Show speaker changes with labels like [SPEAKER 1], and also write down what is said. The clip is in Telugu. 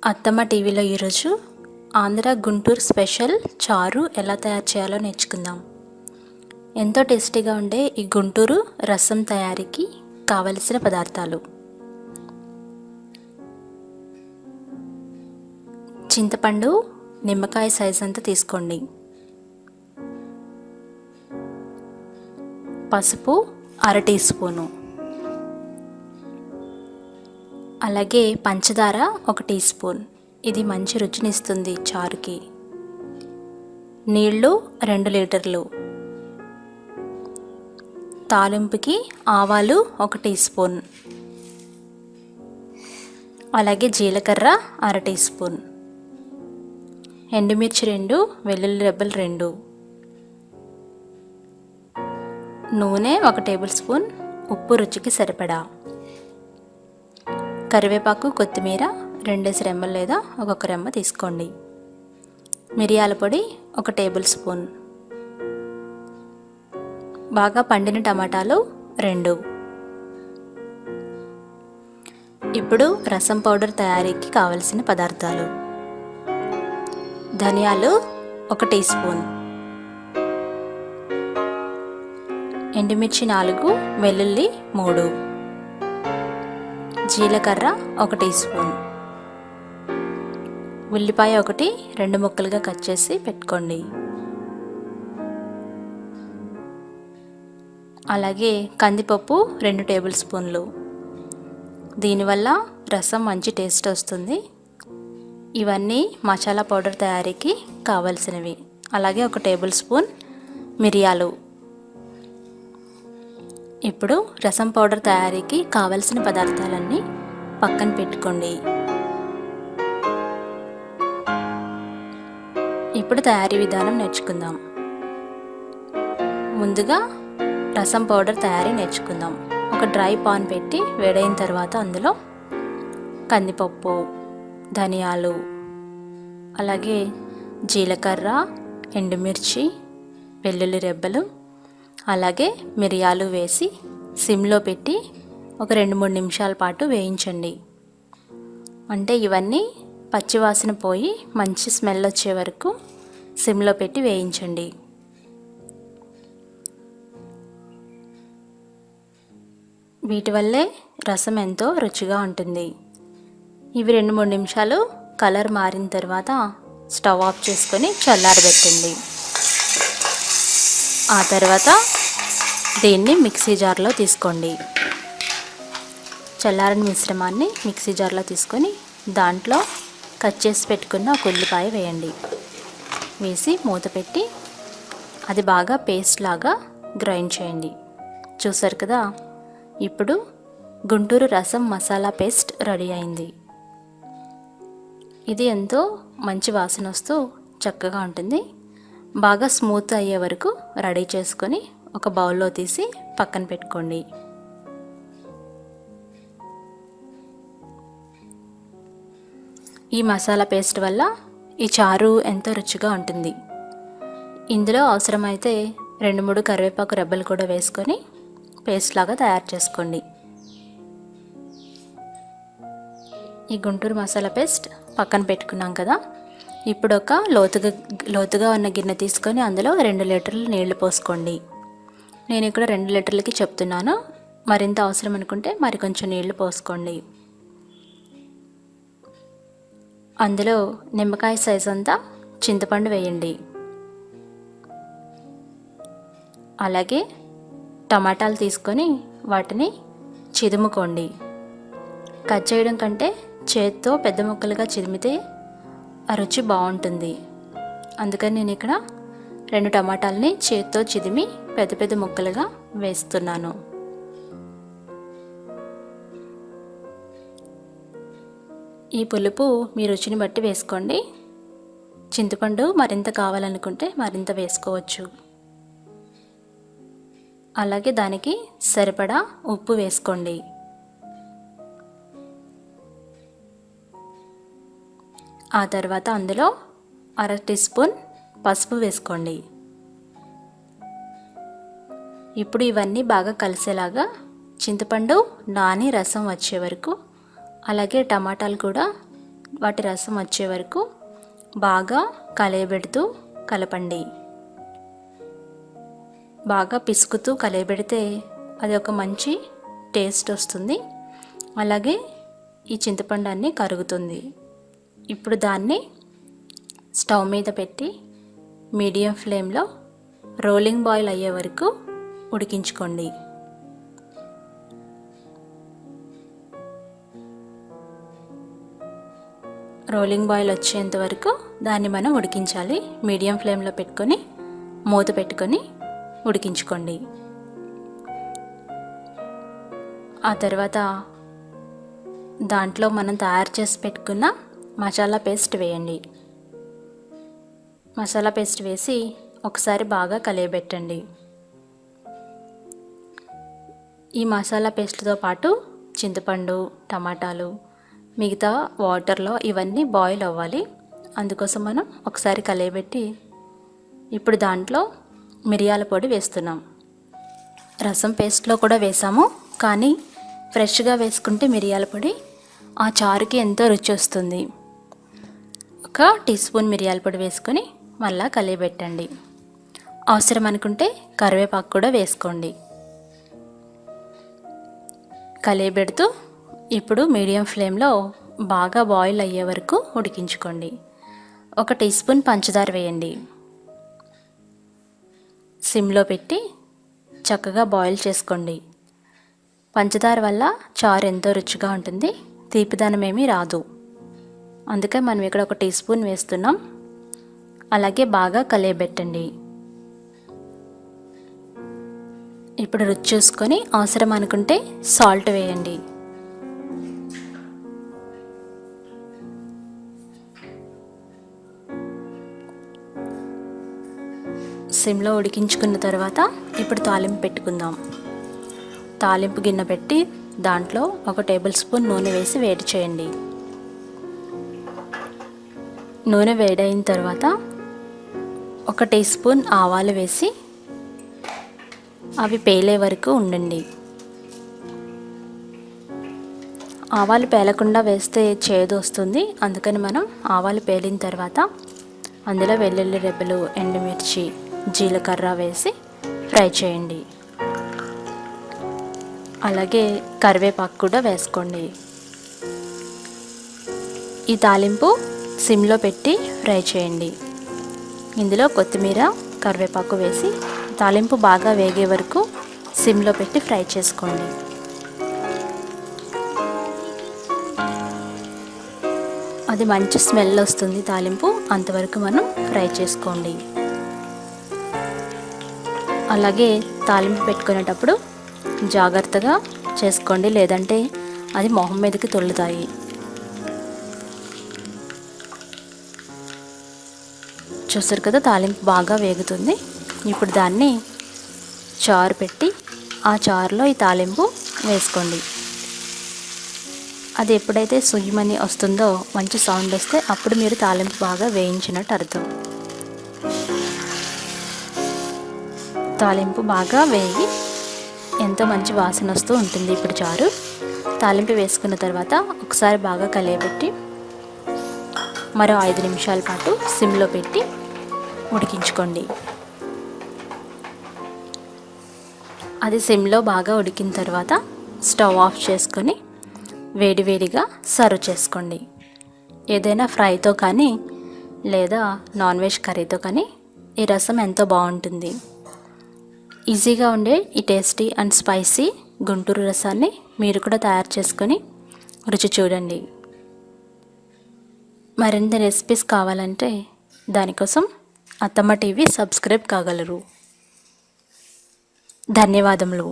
[SPEAKER 1] అత్తమ్మ టీవీలో ఈరోజు ఆంధ్ర గుంటూరు స్పెషల్ చారు ఎలా తయారు చేయాలో నేర్చుకుందాం. ఎంతో టేస్టీగా ఉండే ఈ గుంటూరు రసం తయారీకి కావలసిన పదార్థాలు: చింతపండు నిమ్మకాయ సైజ్ అంతా తీసుకోండి, పసుపు 1/2 టీ స్పూను, అలాగే పంచదార 1 టీ స్పూన్, ఇది మంచి రుచినిస్తుంది చారుకి. నీళ్ళు 2 లీటర్లు, తాలింపుకి ఆవాలు 1 టీ స్పూన్, అలాగే జీలకర్ర 1/2 టీ స్పూన్, ఎండుమిర్చి 2, వెల్లుల్లి రెబ్బలు 2, నూనె 1 టేబుల్ స్పూన్, ఉప్పు రుచికి సరిపడా, కరివేపాకు కొత్తిమీర 2 రెమ్మలు లేదా ఒక్కొక్క రెమ్మ తీసుకోండి, మిరియాల పొడి 1 టేబుల్ స్పూన్, బాగా పండిన టమాటాలు 2. ఇప్పుడు రసం పౌడర్ తయారీకి కావలసిన పదార్థాలు: ధనియాలు 1 టీ స్పూన్, ఎండుమిర్చి 4, వెల్లుల్లి 3, జీలకర్ర 1 టీ స్పూన్, ఉల్లిపాయ 1 2 ముక్కలుగా కట్ చేసి పెట్టుకోండి, అలాగే కందిపప్పు 2 టేబుల్ స్పూన్లు. దీనివల్ల రసం మంచి టేస్ట్ వస్తుంది. ఇవన్నీ మసాలా పౌడర్ తయారీకి కావలసినవి. అలాగే 1 టేబుల్ స్పూన్ మిరియాలు. ఇప్పుడు రసం పౌడర్ తయారీకి కావలసిన పదార్థాలన్నీ పక్కన పెట్టుకోండి. ఇప్పుడు తయారీ విధానం నేర్చుకుందాం. ముందుగా రసం పౌడర్ తయారీ నేర్చుకుందాం. ఒక డ్రై పాన్ పెట్టి వేడైన తర్వాత అందులో కందిపప్పు, ధనియాలు, అలాగే జీలకర్ర, ఎండుమిర్చి, వెల్లుల్లి రెబ్బలు, అలాగే మిరియాలు వేసి సిమ్లో పెట్టి ఒక 2-3 నిమిషాల పాటు వేయించండి. అంటే ఇవన్నీ పచ్చివాసన పోయి మంచి స్మెల్ వచ్చే వరకు సిమ్లో పెట్టి వేయించండి. వీటి వల్లే రసం ఎంతో రుచిగా ఉంటుంది. ఇవి 2-3 నిమిషాలు కలర్ మారిన తర్వాత స్టవ్ ఆఫ్ చేసుకొని చల్లారబెట్టండి. ఆ తర్వాత దీన్ని మిక్సీ జార్లో తీసుకోండి. చల్లారని మిశ్రమాన్ని మిక్సీ జార్లో తీసుకొని దాంట్లో కట్ చేసి పెట్టుకున్న ఒక ఉల్లిపాయ వేయండి. వేసి మూత పెట్టి అది బాగా పేస్ట్ లాగా గ్రైండ్ చేయండి. చూసారు కదా, ఇప్పుడు గుంటూరు రసం మసాలా పేస్ట్ రెడీ అయింది. ఇది ఎంతో మంచి వాసన వస్తూ చక్కగా ఉంటుంది. బాగా స్మూత్ అయ్యే వరకు రెడీ చేసుకొని ఒక బౌల్లో తీసి పక్కన పెట్టుకోండి. ఈ మసాలా పేస్ట్ వల్ల ఈ చారు ఎంతో రుచిగా ఉంటుంది. ఇందులో అవసరమైతే 2-3 కరివేపాకు రెబ్బలు కూడా వేసుకొని పేస్ట్ లాగా తయారు చేసుకోండి. ఈ గుంటూరు మసాలా పేస్ట్ పక్కన పెట్టుకున్నాం కదా. ఇప్పుడు ఒక లోతుగా ఉన్న గిన్నె తీసుకొని అందులో 2 లీటర్లు నీళ్లు పోసుకోండి. నేను ఇక్కడ 2 లీటర్లకి చెప్తున్నాను. మరింత అవసరం అనుకుంటే మరి కొంచెం నీళ్లు పోసుకోండి. అందులో నిమ్మకాయ సైజ్ అంతా చింతపండు వేయండి. అలాగే టమాటాలు తీసుకొని వాటిని చిదుముకోండి. కట్ చేయడం కంటే చేత్తో పెద్ద ముక్కలుగా చిదిమితే ఆ రుచి బాగుంటుంది. అందుకని నేను ఇక్కడ 2 టమాటాలని చేత్తో చిదిమి పెద్ద పెద్ద ముక్కలుగా వేస్తున్నాను. ఈ పులుపు మీ రుచిని బట్టి వేసుకోండి. చింతపండు మరింత కావాలనుకుంటే మరింత వేసుకోవచ్చు. అలాగే దానికి సరిపడా ఉప్పు వేసుకోండి. ఆ తర్వాత అందులో 1/2 టీ స్పూన్ పసుపు వేసుకోండి. ఇప్పుడు ఇవన్నీ బాగా కలిసేలాగా చింతపండు నాని రసం వచ్చే వరకు, అలాగే టమాటాలు కూడా వాటి రసం వచ్చే వరకు బాగా కలయబెడుతూ కలపండి. బాగా పిసుకుతూ కలయబెడితే అది ఒక మంచి టేస్ట్ వస్తుంది. అలాగే ఈ చింతపండు అన్నీ కరుగుతుంది. ఇప్పుడు దాన్ని స్టవ్ మీద పెట్టి మీడియం ఫ్లేమ్లో రోలింగ్ బాయిల్ అయ్యే వరకు ఉడికించుకోండి. రోలింగ్ బాయిల్ వచ్చేంత వరకు దాన్ని మనం ఉడికించాలి. మీడియం ఫ్లేమ్లో పెట్టుకొని మూత పెట్టుకొని ఉడికించుకోండి. ఆ తర్వాత దాంట్లో మనం తయారు చేసి పెట్టుకున్న మసాలా పేస్ట్ వేయండి. మసాలా పేస్ట్ వేసి ఒకసారి బాగా కలియబెట్టండి. ఈ మసాలా పేస్ట్తో పాటు చింతపండు, టమాటాలు, మిగతా వాటర్లో ఇవన్నీ బాయిల్ అవ్వాలి. అందుకోసం మనం ఒకసారి కలియబెట్టి ఇప్పుడు దాంట్లో మిరియాల పొడి వేస్తున్నాం. రసం పేస్ట్లో కూడా వేసాము, కానీ ఫ్రెష్గా వేసుకుంటే మిరియాల పొడి ఆ చారుకి ఎంతో రుచి వస్తుంది. ఒక టీ స్పూన్ మిరియాల పొడి వేసుకొని మళ్ళా కలియబెట్టండి. అవసరం అనుకుంటే కరివేపాకు కూడా వేసుకోండి. కలియబెడుతూ ఇప్పుడు మీడియం ఫ్లేమ్లో బాగా బాయిల్ అయ్యే వరకు ఉడికించుకోండి. ఒక టీ స్పూన్ పంచదార వేయండి. సిమ్లో పెట్టి చక్కగా బాయిల్ చేసుకోండి. పంచదార వల్ల చారు ఎంతో రుచిగా ఉంటుంది, తీపిదనం ఏమీ రాదు. అందుకే మనం ఇక్కడ ఒక టీ స్పూన్ వేస్తున్నాం. అలాగే బాగా కలియబెట్టండి. ఇప్పుడు రుచి చూసుకొని అవసరం అనుకుంటే సాల్ట్ వేయండి. సిమ్లో ఉడికించుకున్న తర్వాత ఇప్పుడు తాలింపు పెట్టుకుందాం. తాలింపు గిన్నె పెట్టి దాంట్లో ఒక టేబుల్ స్పూన్ నూనె వేసి వేడి చేయండి. నూనె వేడైన తర్వాత ఒక టీ స్పూన్ ఆవాలు వేసి అవి పేలే వరకు ఉండండి. ఆవాలు పేలకుండా వేస్తే చేదు వస్తుంది. అందుకని మనం ఆవాలు పేలిన తర్వాత అందులో వెల్లుల్లి రెబ్బలు, ఎండుమిర్చి, జీలకర్ర వేసి ఫ్రై చేయండి. అలాగే కరివేపాకు కూడా వేసుకోండి. ఈ తాలింపు సిమ్లో పెట్టి ఫ్రై చేయండి. ఇందులో కొత్తిమీర, కరివేపాకు వేసి తాలింపు బాగా వేగే వరకు సిమ్లో పెట్టి ఫ్రై చేసుకోండి. అది మంచి స్మెల్ వస్తుంది తాలింపు, అంతవరకు మనం ఫ్రై చేసుకోండి. అలాగే తాలింపు పెట్టుకునేటప్పుడు జాగ్రత్తగా చేసుకోండి, లేదంటే అది మొహం మీదకి తొలుతాయి. చూస్తారు కదా, తాలింపు బాగా వేగుతుంది. ఇప్పుడు దాన్ని చారు పెట్టి ఆ చారులో ఈ తాలింపు వేసుకోండి. అది ఎప్పుడైతే సుయ్యమని వస్తుందో, మంచి సౌండ్ వస్తే అప్పుడు మీరు తాలింపు బాగా వేయించినట్టు అర్థం. తాలింపు బాగా వేగి ఎంతో మంచి వాసన వస్తూ ఉంటుంది. ఇప్పుడు చారు తాలింపు వేసుకున్న తర్వాత ఒకసారి బాగా కలియబెట్టి మరో 5 నిమిషాల పాటు సిమ్లో పెట్టి ఉడికించుకోండి. అది సిమ్లో బాగా ఉడికిన తర్వాత స్టవ్ ఆఫ్ చేసుకొని వేడివేడిగా సర్వ్ చేసుకోండి. ఏదైనా ఫ్రైతో కానీ లేదా నాన్ వెజ్ కర్రీతో కానీ ఈ రసం ఎంతో బాగుంటుంది. ఈజీగా ఉండే ఈ టేస్టీ అండ్ స్పైసీ గుంటూరు రసాన్ని మీరు కూడా తయారు చేసుకొని రుచి చూడండి. మరిన్ని రెసిపీస్ కావాలంటే దానికోసం అత్తమ్మ టీవీ సబ్స్క్రైబ్ కాగలరు. ధన్యవాదములు.